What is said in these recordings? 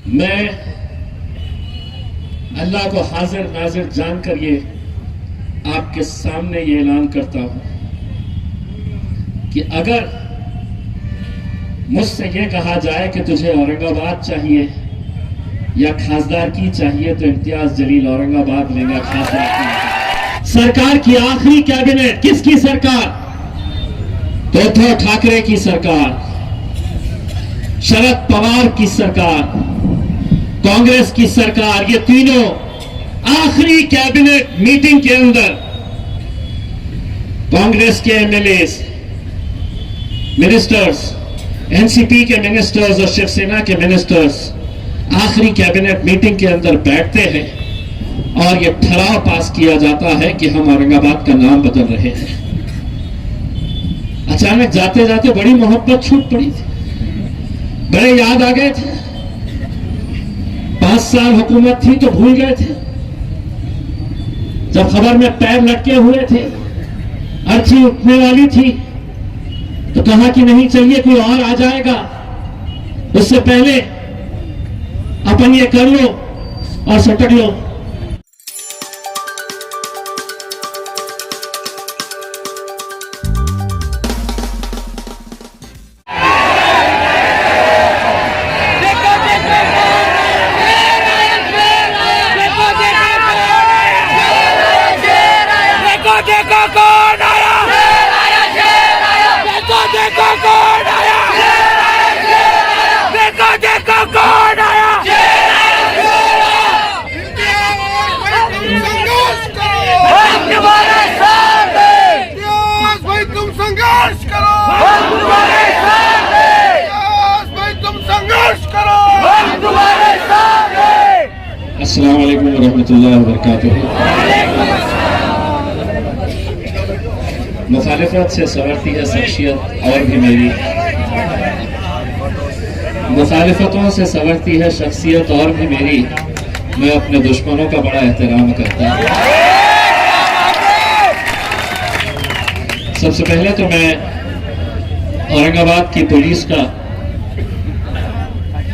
मैं अल्लाह को हाजिर नाजिर जानकर ये आपके सामने ये ऐलान करता हूं कि अगर मुझसे ये कहा जाए कि तुझे औरंगाबाद चाहिए या खासदार की चाहिए तो इम्तियाज जलील औरंगाबाद लेगा, खासदार की। सरकार की आखिरी कैबिनेट किसकी सरकार? तो उद्धव ठाकरे की सरकार, शरद पवार की सरकार, कांग्रेस की सरकार। ये तीनों आखिरी कैबिनेट मीटिंग के अंदर कांग्रेस के एमएलए, मिनिस्टर्स, एनसीपी के मिनिस्टर्स और शिवसेना के मिनिस्टर्स आखिरी कैबिनेट मीटिंग के अंदर बैठते हैं और यह ठराव पास किया जाता है कि हम औरंगाबाद का नाम बदल रहे हैं। अचानक जाते जाते बड़ी मोहब्बत छूट पड़ी थी, बड़े याद आ गए थे। 5 साल हुकूमत थी तो भूल गए थे। जब खबर में पैर लटके हुए थे, अर्थी उठने वाली थी, तो कहा कि नहीं चाहिए, कोई और आ जाएगा, उससे पहले अपन ये कर लो और सटक लो। देखो कौन आया, देखो देखो कौन आया, देखो देखो कौन आया। हम तुम्हारे साथ हैं, भाई तुम संघर्ष करो, हम तुम्हारे साथ हैं, भाई तुम संघर्ष करो, हम तुम्हारे साथ हैं। अस्सलाम वालेकुम रहमतुल्लाहि व बरकातुहू। मुखालिफत से संवरती है शख्सियत और भी मेरी, मुखालिफतों से संवरती है शख्सियत और भी मेरी। मैं अपने दुश्मनों का बड़ा एहतराम करता हूँ। सबसे पहले तो मैं औरंगाबाद की पुलिस का,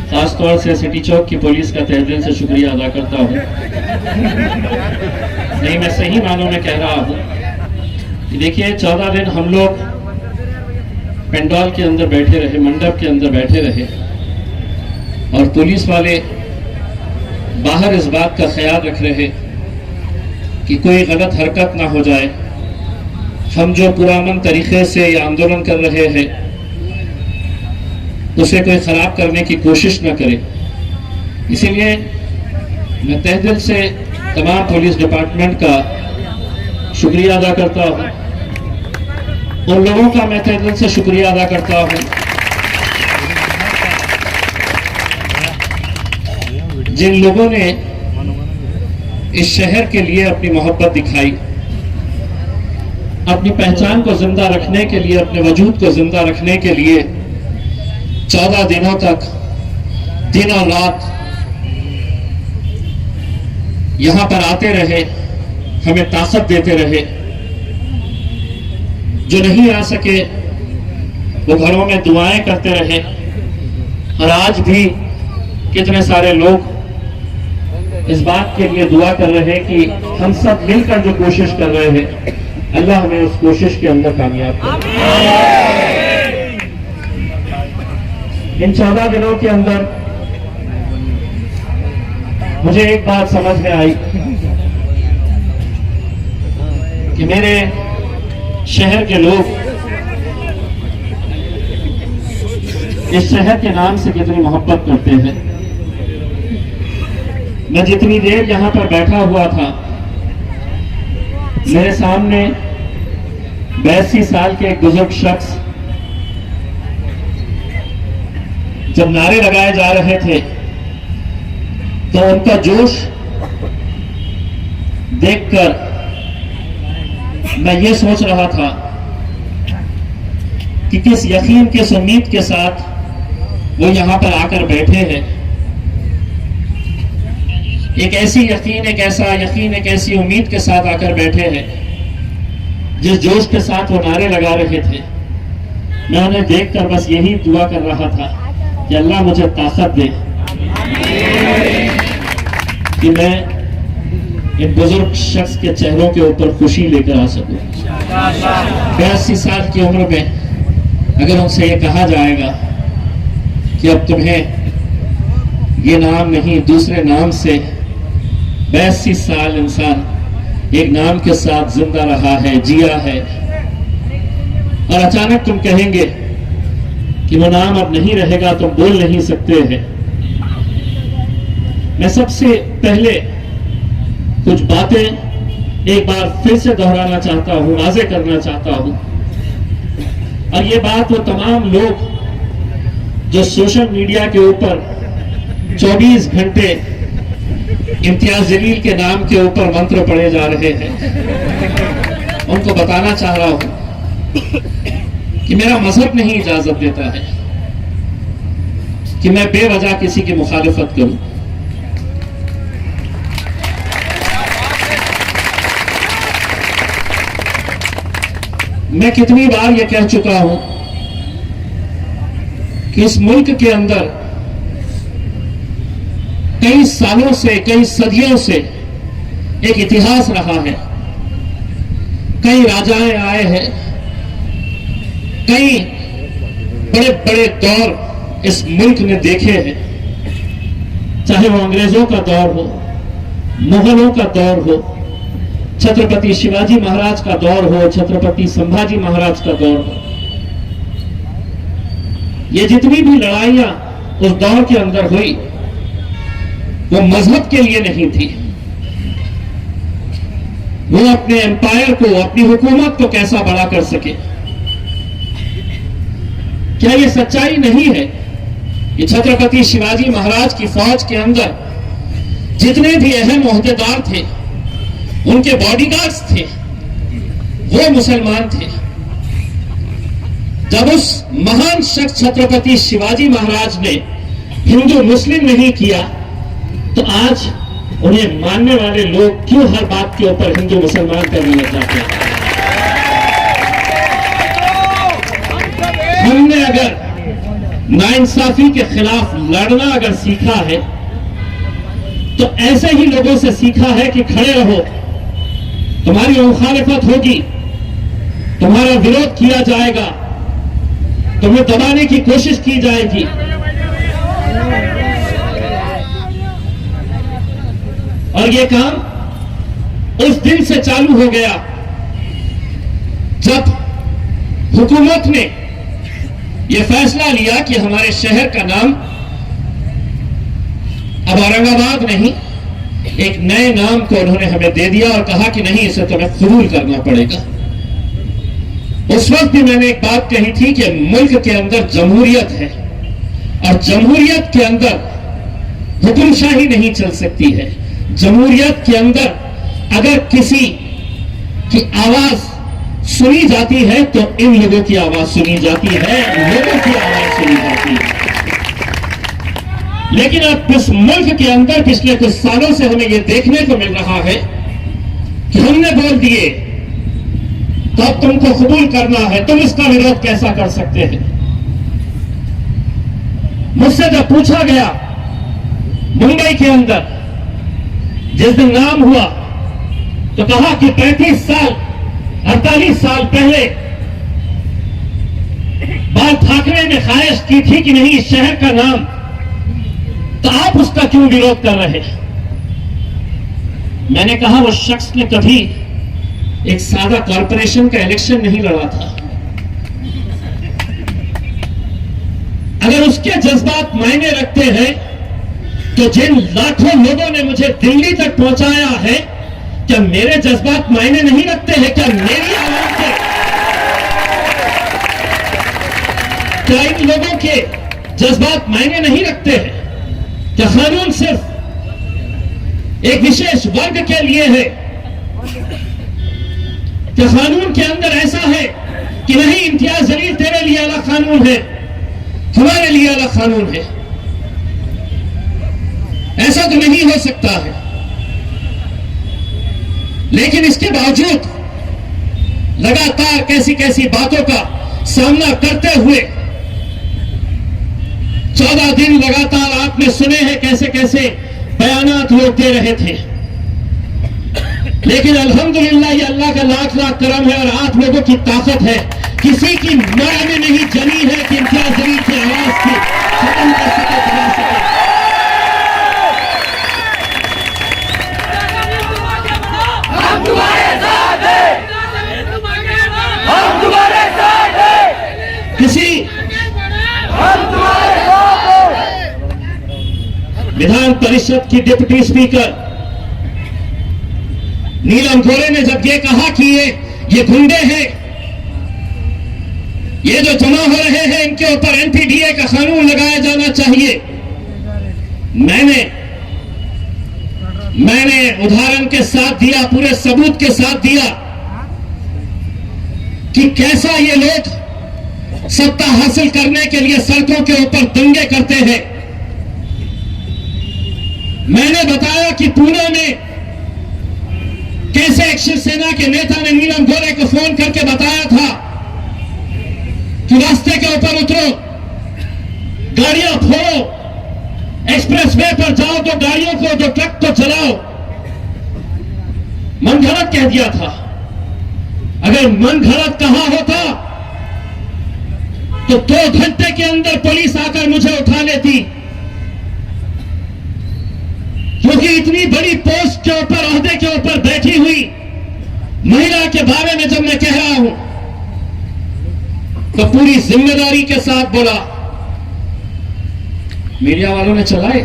खास तौर से सिटी चौक की पुलिस का तहे दिल से शुक्रिया अदा करता हूँ। नहीं, मैं सही मानों में कह रहा हूँ। देखिए, 14 दिन हम लोग पंडाल के अंदर बैठे रहे, मंडप के अंदर बैठे रहे, और पुलिस वाले बाहर इस बात का ख्याल रख रहे कि कोई गलत हरकत ना हो जाए। हम जो पुरामन तरीके से ये आंदोलन कर रहे हैं उसे कोई खराब करने की कोशिश ना करे। इसीलिए मैं तहे दिल से तमाम पुलिस डिपार्टमेंट का शुक्रिया अदा करता हूँ। उन लोगों का मैं तहे दिल से शुक्रिया अदा करता हूँ जिन लोगों ने इस शहर के लिए अपनी मोहब्बत दिखाई, अपनी पहचान को जिंदा रखने के लिए, अपने वजूद को जिंदा रखने के लिए 14 दिनों तक दिन और रात यहां पर आते रहे, हमें ताकत देते रहे। जो नहीं आ सके वो घरों में दुआएं करते रहे, और आज भी कितने सारे लोग इस बात के लिए दुआ कर रहे हैं कि हम सब मिलकर जो कोशिश कर रहे हैं, अल्लाह हमें उस कोशिश के अंदर कामयाब करे। इन 14 दिनों के अंदर मुझे एक बात समझ में आई कि मेरे शहर के लोग इस शहर के नाम से कितनी मोहब्बत करते हैं। मैं जितनी देर यहां पर बैठा हुआ था, मेरे सामने 82 साल के एक बुजुर्ग शख्स जब नारे लगाए जा रहे थे तो उनका जोश देखकर मैं ये सोच रहा था कि किस यकीन, किस उम्मीद के साथ वो यहां पर आकर बैठे हैं। एक ऐसी यकीन, एक ऐसा यकीन, एक ऐसी उम्मीद के साथ आकर बैठे हैं जिस जोश के साथ वो नारे लगा रहे थे। मैं उन्हें देखकर बस यही दुआ कर रहा था कि अल्लाह मुझे ताकत दे, कि मैं इन बुजुर्ग शख्स के चेहरों के ऊपर खुशी लेकर आ सकूं। 82 साल की उम्र में अगर उनसे ये कहा जाएगा कि अब तुम्हें ये नाम नहीं दूसरे नाम से 82 साल इंसान एक नाम के साथ जिंदा रहा है, जिया है, और अचानक तुम कहेंगे कि वो नाम अब नहीं रहेगा, तुम बोल नहीं सकते हैं। मैं सबसे पहले कुछ बातें एक बार फिर से दोहराना चाहता हूं, वाजे करना चाहता हूं, और ये बात वो तमाम लोग जो सोशल मीडिया के ऊपर 24 घंटे इम्तियाज जलील के नाम के ऊपर मंत्र पढ़े जा रहे हैं, उनको बताना चाह रहा हूं कि मेरा मजहब नहीं इजाजत देता है कि मैं बेवजह किसी की मुखालिफत करूं। मैं कितनी बार यह कह चुका हूं कि इस मुल्क के अंदर कई सालों से, कई सदियों से एक इतिहास रहा है। कई राजाएं आए हैं, कई बड़े बड़े दौर इस मुल्क ने देखे हैं, चाहे वो अंग्रेजों का दौर हो, मुगलों का दौर हो, छत्रपति शिवाजी महाराज का दौर हो, छत्रपति संभाजी महाराज का दौर हो। ये जितनी भी लड़ाइयां उस दौर के अंदर हुई वो मजहब के लिए नहीं थी, वो अपने एम्पायर को, अपनी हुकूमत को कैसा बड़ा कर सके। क्या ये सच्चाई नहीं है कि छत्रपति शिवाजी महाराज की फौज के अंदर जितने भी अहम ओहदेदार थे, उनके बॉडीगार्ड्स थे, वो मुसलमान थे। जब उस महान शख्स छत्रपति शिवाजी महाराज ने हिंदू मुस्लिम नहीं किया, तो आज उन्हें मानने वाले लोग क्यों हर बात के ऊपर हिंदू मुसलमान करने लग जाते हैं? हमने अगर नाइंसाफी के खिलाफ लड़ना अगर सीखा है तो ऐसे ही लोगों से सीखा है कि खड़े रहो, तुम्हारी मुखालिफत होगी, तुम्हारा विरोध किया जाएगा, तुम्हें दबाने की कोशिश की जाएगी। और ये काम उस दिन से चालू हो गया जब हुकूमत ने यह फैसला लिया कि हमारे शहर का नाम अब औरंगाबाद नहीं, एक नए नाम को उन्होंने हमें दे दिया और कहा कि नहीं, इसे तुम्हें कबूल करना पड़ेगा। उस वक्त भी मैंने एक बात कही थी कि मुल्क के अंदर जमहूरियत है और जमहूरियत के अंदर हुक्मशाही नहीं चल सकती है। जमहूरियत के अंदर अगर किसी की आवाज सुनी जाती है तो इन लोगों की आवाज सुनी जाती है, लोगों की आवाज सुनी जाती है। लेकिन अब इस मुल्क के अंदर पिछले कुछ सालों से हमें यह देखने को मिल रहा है कि हमने बोल दिए तो अब तुमको कबूल करना है, तुम इसका विरोध कैसा कर सकते हैं? मुझसे जब पूछा गया मुंबई के अंदर जिस दिन नाम हुआ तो कहा कि 35 साल 48 साल पहले बाल ठाकरे ने ख्वाहिश की थी कि नहीं इस शहर का नाम, तो आप उसका क्यों विरोध कर रहे? मैंने कहा वो शख्स ने कभी एक सादा कॉरपोरेशन का इलेक्शन नहीं लड़ा था। अगर उसके जज्बात मायने रखते हैं तो जिन लाखों लोगों ने मुझे दिल्ली तक पहुंचाया है, क्या मेरे जज्बात मायने नहीं रखते हैं? क्या मेरी आवाज से, क्या इन लोगों के जज्बात मायने नहीं रखते हैं? क्या कानून सिर्फ एक विशेष वर्ग के लिए है? क्या कानून के अंदर ऐसा है कि नहीं इम्तियाज जलील तेरे लिए अलग कानून है, हमारे लिए अलग कानून है? ऐसा तो नहीं हो सकता है। लेकिन इसके बावजूद लगातार कैसी कैसी बातों का सामना करते हुए 14 दिन लगातार आपने सुने हैं कैसे कैसे बयानात लोग दे रहे थे, लेकिन अल्हम्दुलिल्लाह ये अल्लाह का लाख लाख करम है और आप लोगों की ताकत है, किसी की मर में नहीं जमी है कि इम्तियाज जलील की आवाज की खत्म कर सके, दबा सके। हम तुम्हारे साथ हैं, हम तुम्हारे साथ हैं, किसी हम तुम्हारे साथ हैं। विधान परिषद की डिप्टी स्पीकर नीलम गोरे ने जब ये कहा कि ये गुंडे हैं, ये जो जमा हो रहे हैं, इनके ऊपर एनपीडीए का कानून लगाया जाना चाहिए, मैंने उदाहरण के साथ दिया, पूरे सबूत के साथ दिया कि कैसा ये लोग सत्ता हासिल करने के लिए सड़कों के ऊपर दंगे करते हैं। मैंने बताया कि पुणे में कैसे एक शिवसेना के नेता ने नीलम गोरे को फोन करके बताया था कि रास्ते के ऊपर उतरो, गाड़ियां फोड़ो, एक्सप्रेस वे पर जाओ तो गाड़ियों को, जो ट्रक को चलाओ। मन घड़त कह दिया था। अगर मन घड़त कहा होता तो 2 घंटे के अंदर पुलिस आकर मुझे उठा लेती, क्योंकि इतनी बड़ी पोस्ट के ऊपर, ओहदे के ऊपर बैठी हुई महिला के बारे में जब मैं कह रहा हूं तो पूरी जिम्मेदारी के साथ बोला। मीडिया वालों ने चलाए,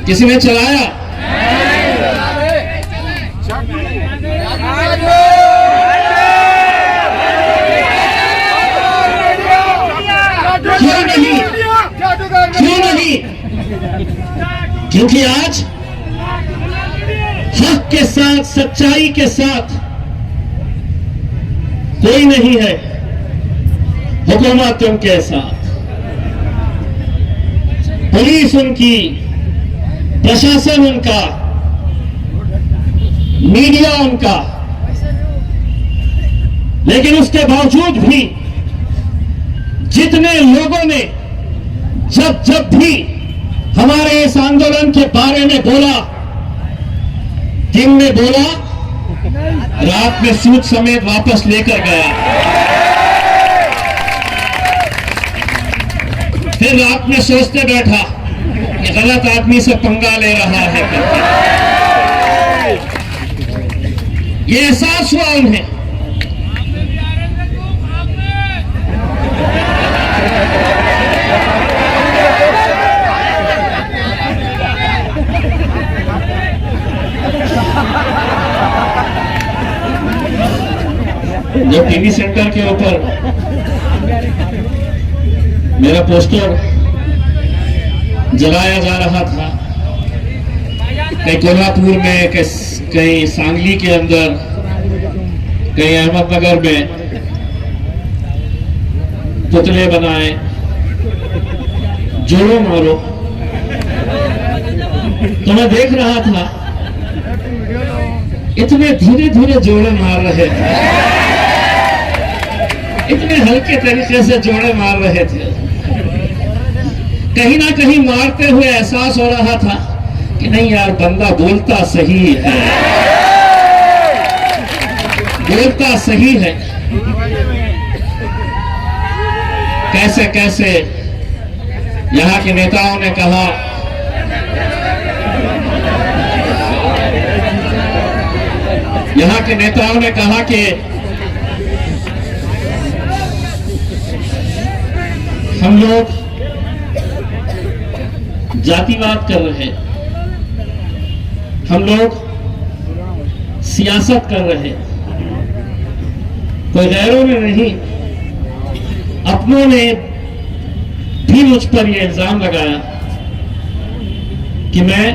किसी ने चलाया? क्यों नहीं? क्यों नहीं? क्योंकि आज हक के साथ, सच्चाई के साथ कोई नहीं है, हुकूमत उनके साथ, पुलिस उनकी, प्रशासन उनका, मीडिया उनका। लेकिन उसके बावजूद भी जितने लोगों ने जब भी हमारे इस आंदोलन के बारे में बोला, दिन में बोला, रात में सूद समेत वापस लेकर गया, फिर रात में सोचते बैठा कि गलत आदमी से पंगा ले रहा है। ये एहसास हुआ उन्हें। जो टीवी सेंटर के ऊपर मेरा पोस्टर जलाया जा रहा था, कहीं कोल्हापुर में, कहीं सांगली के अंदर, कहीं अहमदनगर में पुतले बनाए, जोड़ो मारो, तो मैं देख रहा था इतने धीरे धीरे जोड़े मार रहे थे, इतने हल्के तरीके से जोड़े मार रहे थे। कहीं ना कहीं मारते हुए एहसास हो रहा था कि नहीं यार, बंदा बोलता सही है, बोलता सही है। कैसे कैसे यहाँ के नेताओं ने कहा, यहाँ के नेताओं ने कहा कि हम लोग जातिवाद कर रहे हैं, हम लोग सियासत कर रहे हैं। कोई गैरों ने नहीं, अपनों ने भी मुझ पर यह इल्जाम लगाया कि मैं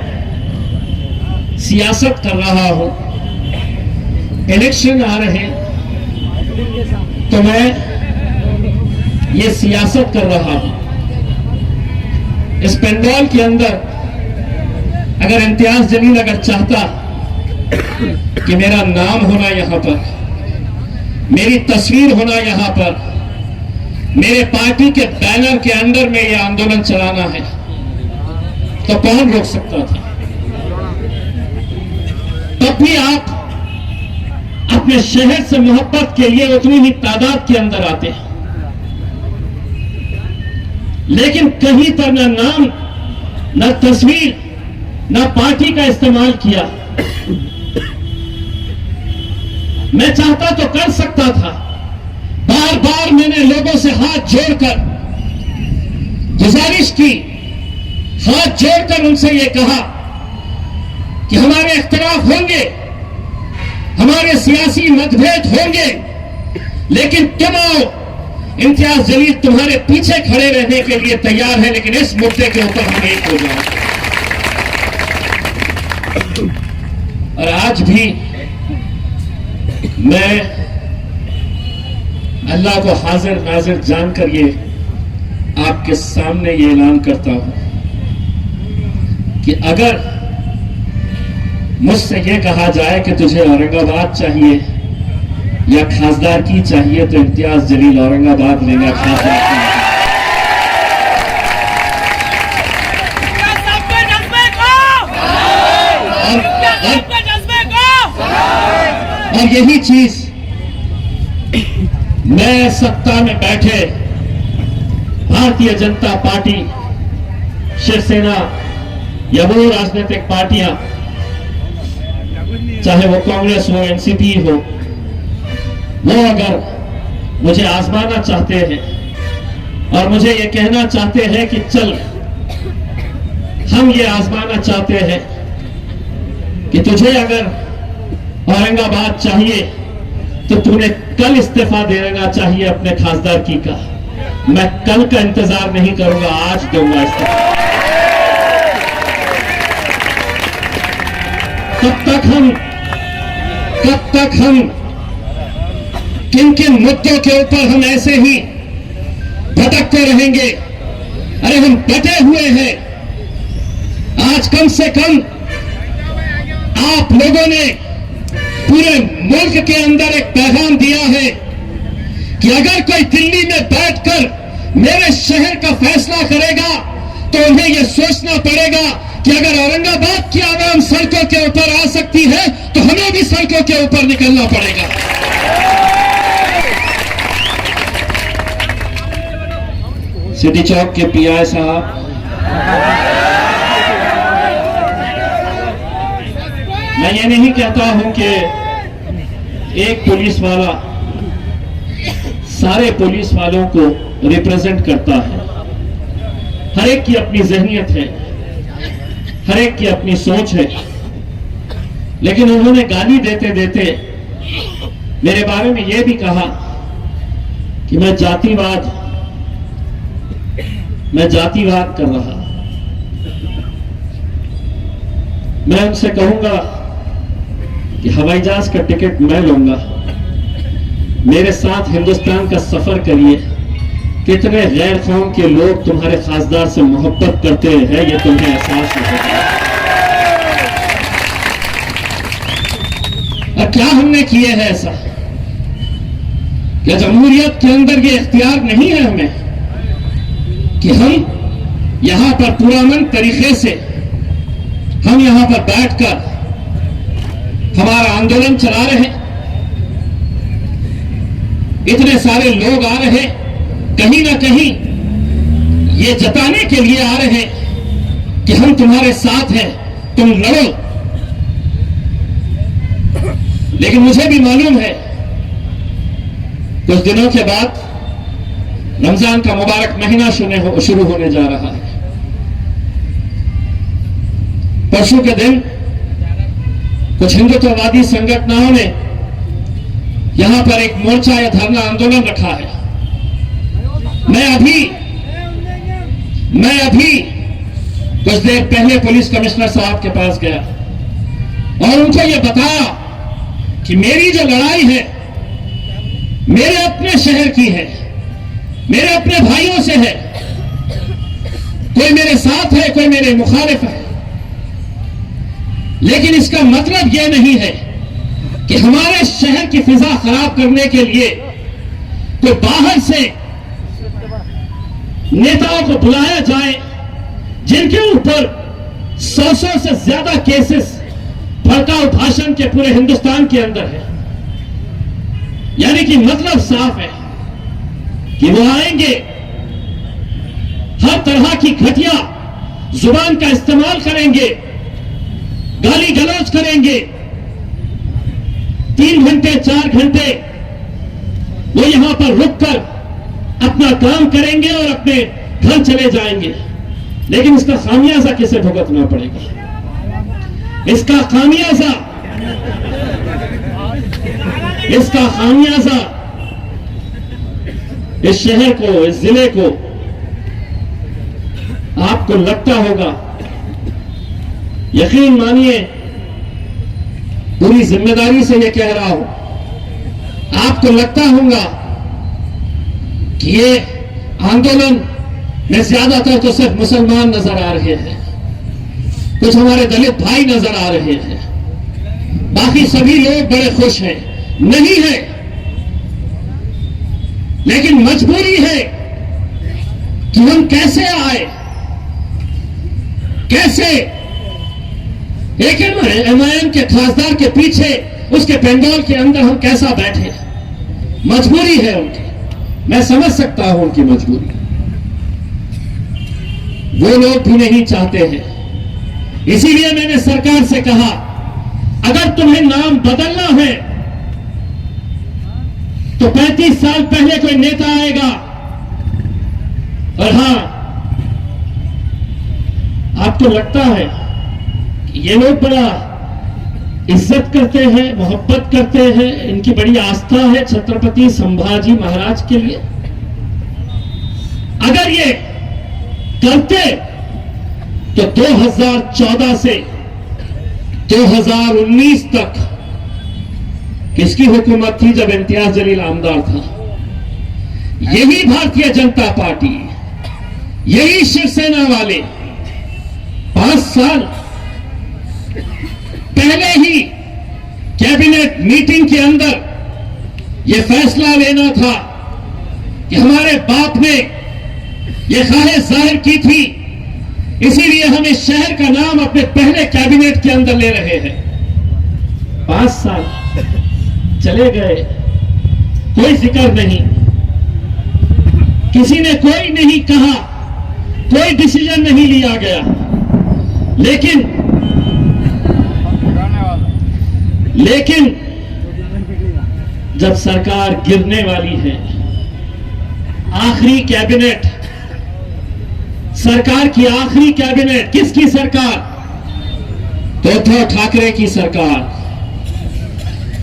सियासत कर रहा हूं, इलेक्शन आ रहे तो मैं ये सियासत कर रहा हूं। इस पंडाल के अंदर अगर इम्तियाज जलील अगर चाहता कि मेरा नाम होना यहां पर, मेरी तस्वीर होना यहां पर, मेरे पार्टी के बैनर के अंदर में यह आंदोलन चलाना है, तो कौन रोक सकता था? तब भी आप अपने शहर से मोहब्बत के लिए उतनी ही तादाद के अंदर आते हैं, लेकिन कहीं पर न नाम, न तस्वीर, न पार्टी का इस्तेमाल किया। मैं चाहता तो कर सकता था। बार बार मैंने लोगों से हाथ जोड़कर गुजारिश की, हाथ जोड़कर उनसे यह कहा कि हमारे इख्तिलाफ होंगे, हमारे सियासी मतभेद होंगे, लेकिन तुम आओ, इम्तियाज जलील तुम्हारे पीछे खड़े रहने के लिए तैयार है, लेकिन इस मुद्दे के ऊपर हम एक हो जाए। और आज भी मैं अल्लाह को हाजिर नाजिर जानकर ये आपके सामने ये ऐलान करता हूं कि अगर मुझसे ये कहा जाए कि तुझे औरंगाबाद चाहिए या खासदार की चाहिए, तो इम्तियाज जलील औरंगाबाद लेगा, खासदार की। और यही चीज मैं सत्ता में बैठे भारतीय जनता पार्टी, शिवसेना या वो राजनीतिक पार्टियां, चाहे वो कांग्रेस हो, एनसीपी हो, वो अगर मुझे आजमाना चाहते हैं और मुझे ये कहना चाहते हैं कि चल हम ये आजमाना चाहते हैं कि तुझे अगर औरंगाबाद चाहिए तो तूने कल इस्तीफा देना चाहिए अपने खासदार की का। मैं कल का इंतजार नहीं करूंगा, आज दूंगा इस्तीफा। कब तक हम किन किन मुद्दों के ऊपर हम ऐसे ही भटकते रहेंगे? अरे हम डटे हुए हैं। आज कम से कम आप लोगों ने पूरे मुल्क के अंदर एक पैगाम दिया है कि अगर कोई दिल्ली में बैठकर मेरे शहर का फैसला करेगा तो उन्हें यह सोचना पड़ेगा कि अगर औरंगाबाद की आवाम सड़कों के ऊपर आ सकती है तो हमें भी सड़कों के ऊपर निकलना पड़ेगा। सिटी चौक के पीआई साहब, मैं ये नहीं कहता हूं कि एक पुलिस वाला सारे पुलिस वालों को रिप्रेजेंट करता है। हर एक की अपनी जहनियत है, हर एक की अपनी सोच है, लेकिन उन्होंने गाली देते देते मेरे बारे में यह भी कहा कि मैं जातिवाद कर रहा। मैं उनसे कहूंगा कि हवाई जहाज का टिकट मैं लूंगा, मेरे साथ हिंदुस्तान का सफर करिए। कितने गैर कौम के लोग तुम्हारे खासदार से मोहब्बत करते हैं, ये तुम्हें एहसास होगा। और क्या हमने किए हैं ऐसा? क्या जमहूरियत के अंदर ये इख्तियार नहीं है हमें कि हम यहां पर पुरअमन तरीके से हम यहां पर बैठकर हमारा आंदोलन चला रहे? इतने सारे लोग आ रहे, कहीं ना कहीं ये जताने के लिए आ रहे कि हम तुम्हारे साथ हैं, तुम लड़ो। लेकिन मुझे भी मालूम है कुछ दिनों के बाद रमजान का मुबारक महीना शुरू होने जा रहा है। परसों के दिन कुछ हिंदुत्ववादी संगठनों ने यहां पर एक मोर्चा या धरना आंदोलन रखा है। मैं अभी कुछ देर पहले पुलिस कमिश्नर साहब के पास गया और उनको यह बताया कि मेरी जो लड़ाई है मेरे अपने शहर की है, मेरे अपने भाइयों से है। कोई मेरे साथ है, कोई मेरे मुखालिफ है, लेकिन इसका मतलब यह नहीं है कि हमारे शहर की फिजा खराब करने के लिए कोई बाहर से नेताओं को बुलाया जाए जिनके ऊपर 100 से ज्यादा केसेस भड़काऊ भाषण के पूरे हिंदुस्तान के अंदर है। यानी कि मतलब साफ है कि वो आएंगे, हर तरह की घटिया जुबान का इस्तेमाल करेंगे, गाली गलौज करेंगे, 3 घंटे 4 घंटे वो यहां पर रुककर अपना काम करेंगे और अपने घर चले जाएंगे। लेकिन इसका खामियाजा किसे भुगतना पड़ेगा? इसका खामियाजा इस शहर को, इस जिले को, आपको लगता होगा, यकीन मानिए, पूरी जिम्मेदारी से यह कह रहा हूं, आपको लगता होगा कि ये आंदोलन में ज्यादातर तो सिर्फ मुसलमान नजर आ रहे हैं, कुछ हमारे दलित भाई नजर आ रहे हैं, बाकी सभी लोग बड़े खुश हैं। नहीं है, लेकिन मजबूरी है कि हम कैसे आए, कैसे एक एमआईएम के खासदार के पीछे उसके पेंडोल के अंदर हम कैसा बैठे। मजबूरी है उनकी, मैं समझ सकता हूं उनकी मजबूरी। वो लोग भी नहीं चाहते हैं, इसीलिए मैंने सरकार से कहा, अगर तुम्हें नाम बदलना है तो 35 साल पहले कोई नेता आएगा, और हां, आपको लगता है कि ये लोग बड़ा इज्जत करते हैं, मोहब्बत करते हैं, इनकी बड़ी आस्था है छत्रपति संभाजी महाराज के लिए। अगर ये करते तो 2014 से 2019 तक किसकी हुकूमत थी जब इम्तियाज जलील आमदार था? यही भारतीय जनता पार्टी, यही शिवसेना वाले 5 साल पहले ही कैबिनेट मीटिंग के अंदर यह फैसला लेना था कि हमारे बाप ने यह ख्वाहिश जाहिर की थी, इसीलिए हम इस शहर का नाम अपने पहले कैबिनेट के अंदर ले रहे हैं। 5 साल चले गए, कोई जिक्र नहीं, किसी ने कोई नहीं कहा, कोई डिसीजन नहीं लिया गया। लेकिन जब सरकार गिरने वाली है, आखिरी कैबिनेट, सरकार की आखिरी कैबिनेट, किसकी सरकार? तो उद्धव ठाकरे की सरकार,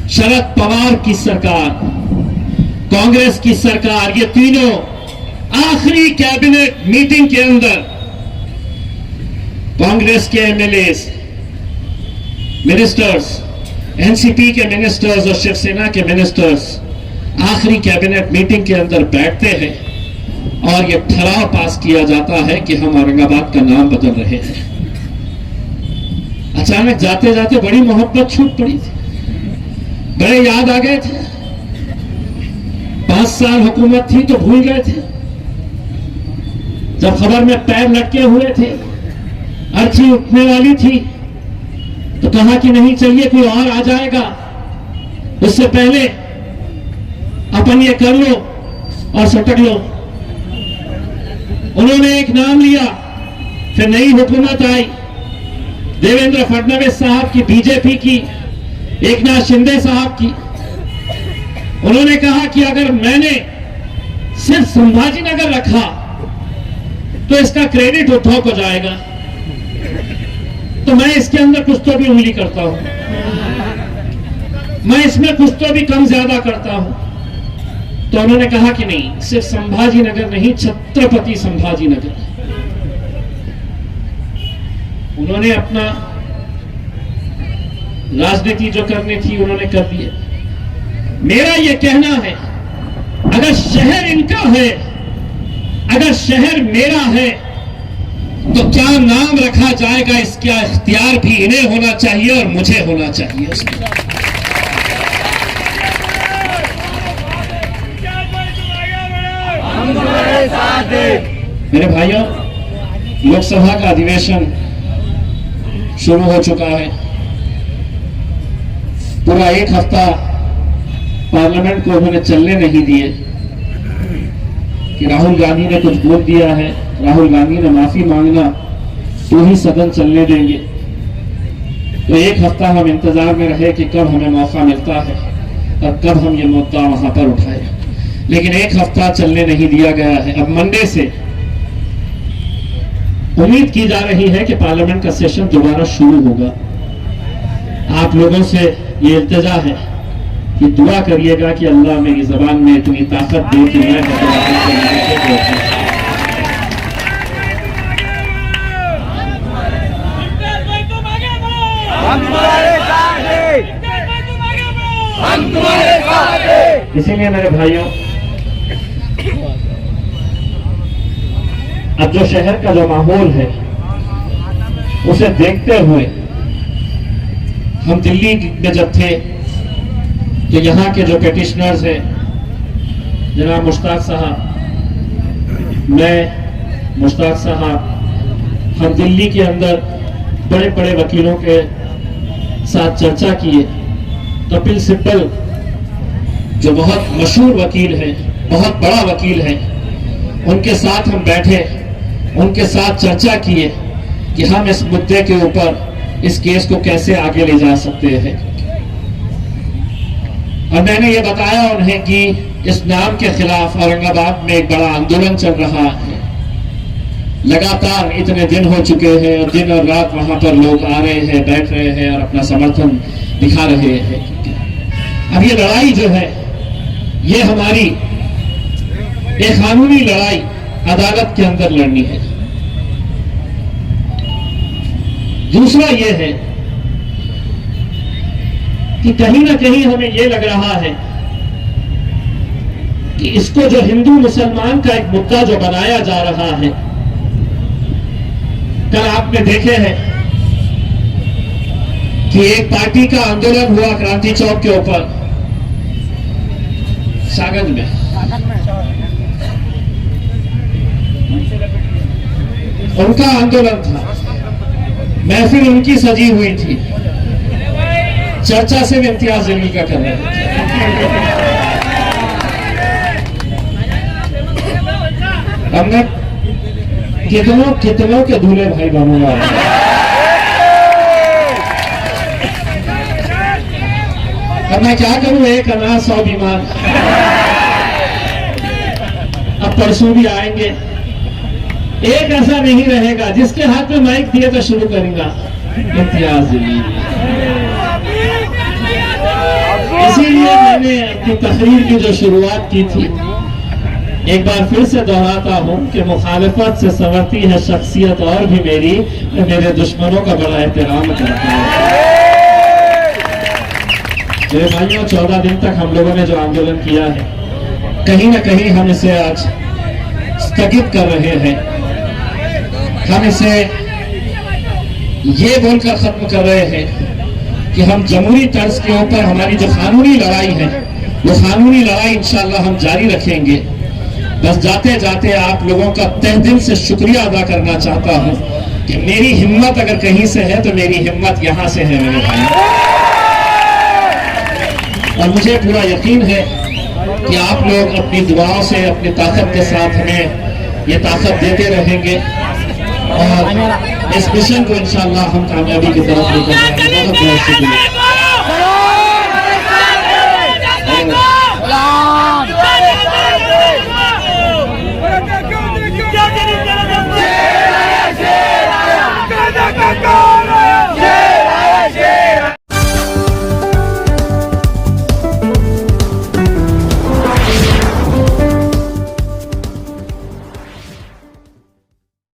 शरद पवार की सरकार, कांग्रेस की सरकार, ये तीनों आखिरी कैबिनेट मीटिंग के अंदर कांग्रेस के एमएलए, मिनिस्टर्स, एनसीपी के मिनिस्टर्स और शिवसेना के मिनिस्टर्स आखिरी कैबिनेट मीटिंग के अंदर बैठते हैं और यह ठराव पास किया जाता है कि हम औरंगाबाद का नाम बदल रहे हैं। अचानक जाते जाते बड़ी मोहब्बत छूट पड़ी थी, बड़े याद आ गए थे। 5 साल हुकूमत थी तो भूल गए थे। जब खबर में पैर लटके हुए थे, अर्थी उठने वाली थी, तो कहा कि नहीं चाहिए, कोई और आ जाएगा, उससे पहले अपन ये कर लो और सटक लो। उन्होंने एक नाम लिया, फिर नई हुकूमत आई, देवेंद्र फडणवीस साहब की, बीजेपी की, एकनाथ शिंदे साहब की। उन्होंने कहा कि अगर मैंने सिर्फ संभाजीनगर रखा तो इसका क्रेडिट उद्धव को जाएगा, तो मैं इसके अंदर कुछ तो भी उंगली करता हूं, मैं इसमें कुछ तो भी कम ज्यादा करता हूं। तो उन्होंने कहा कि नहीं, सिर्फ संभाजीनगर नहीं, छत्रपति संभाजीनगर। उन्होंने अपना राजनीति जो करनी थी उन्होंने कर दी है। मेरा यह कहना है, अगर शहर इनका है, अगर शहर मेरा है, तो क्या नाम रखा जाएगा इसका इख्तियार भी इन्हें होना चाहिए और मुझे होना चाहिए। मेरे भाइयों, लोकसभा का अधिवेशन शुरू हो चुका है। पूरा एक हफ्ता पार्लियामेंट को उन्होंने चलने नहीं दिए कि राहुल गांधी ने कुछ बोल दिया है, राहुल गांधी ने माफी मांगना तो ही सदन चलने देंगे। तो एक हफ्ता हम इंतजार में रहे कि कब हमें मौका मिलता है और कब हम ये मुद्दा वहां पर उठाए, लेकिन एक हफ्ता चलने नहीं दिया गया है। अब मंडे से उम्मीद की जा रही है कि पार्लियामेंट का सेशन दोबारा शुरू होगा। आप लोगों से ये इल्तिजा है कि दुआ करिएगा कि अल्लाह मेरी जबान में इतनी ताकत दे कि मैं इसीलिए मेरे भाइयों, अब जो शहर का जो माहौल है उसे देखते हुए हम दिल्ली में जब थे तो यहाँ के जो पेटिशनर्स हैं, जनाब मुश्ताक साहब, मैं मुश्ताक साहब, हम दिल्ली के अंदर बड़े बड़े वकीलों के साथ चर्चा किए। कपिल सिब्बल जो बहुत मशहूर वकील हैं, बहुत बड़ा वकील है, उनके साथ हम बैठे, उनके साथ चर्चा किए कि हम इस मुद्दे के ऊपर इस केस को कैसे आगे ले जा सकते हैं। और मैंने ये बताया उन्हें कि इस नाम के खिलाफ औरंगाबाद में एक बड़ा आंदोलन चल रहा है। लगातार इतने दिन हो चुके हैं और दिन और रात वहां पर लोग आ रहे हैं, बैठ रहे हैं और अपना समर्थन दिखा रहे हैं। अब ये लड़ाई जो है, ये हमारी एक कानूनी लड़ाई अदालत के अंदर लड़नी है। दूसरा ये है कि कहीं ना कहीं हमें ये लग रहा है कि इसको जो हिंदू मुसलमान का एक मुद्दा जो बनाया जा रहा है, कल आपने देखे हैं कि एक पार्टी का आंदोलन हुआ क्रांति चौक के ऊपर, सागंज में। उनका आंदोलन था, महफिल उनकी सजी हुई थी, चर्चा से भी इम्तियाज जलील का कर रहे थे। हमने कितनों के दूल्हे भाई बनूंगा। अब मैं क्या करूं, एक अनाज 100 बीमार। अब परसों भी आएंगे, एक ऐसा नहीं रहेगा जिसके हाथ में माइक दिए तो शुरू करेगा इम्तियाज जलील। इसीलिए मैंने अपनी तकरीर की जो शुरुआत की थी, एक बार फिर से दोहराता हूं कि मुखालिफत से संवरती है शख्सियत और भी मेरी, मैं मेरे दुश्मनों का बड़ा एहतराम करता हूं। मेरे भाइयों, 14 दिन तक हम लोगों ने जो आंदोलन किया है, कहीं ना कहीं हम इसे आज स्थगित कर रहे हैं। हम इसे ये बोलकर खत्म कर रहे हैं कि हम जमहूरी तर्ज के ऊपर हमारी जो कानूनी लड़ाई है, वो कानूनी लड़ाई इंशाअल्लाह हम जारी रखेंगे। बस जाते जाते आप लोगों का तहे दिल से शुक्रिया अदा करना चाहता हूं कि मेरी हिम्मत अगर कहीं से है तो मेरी हिम्मत यहां से है मेरे भाई। और मुझे पूरा यकीन है कि आप लोग अपनी दुआओं से, अपनी ताकत के साथ हमें ये ताकत देते रहेंगे और इस मिशन को इंशाअल्लाह हम कामयाबी की तरफ लेकर जाएंगे। बहुत बहुत शुक्रिया।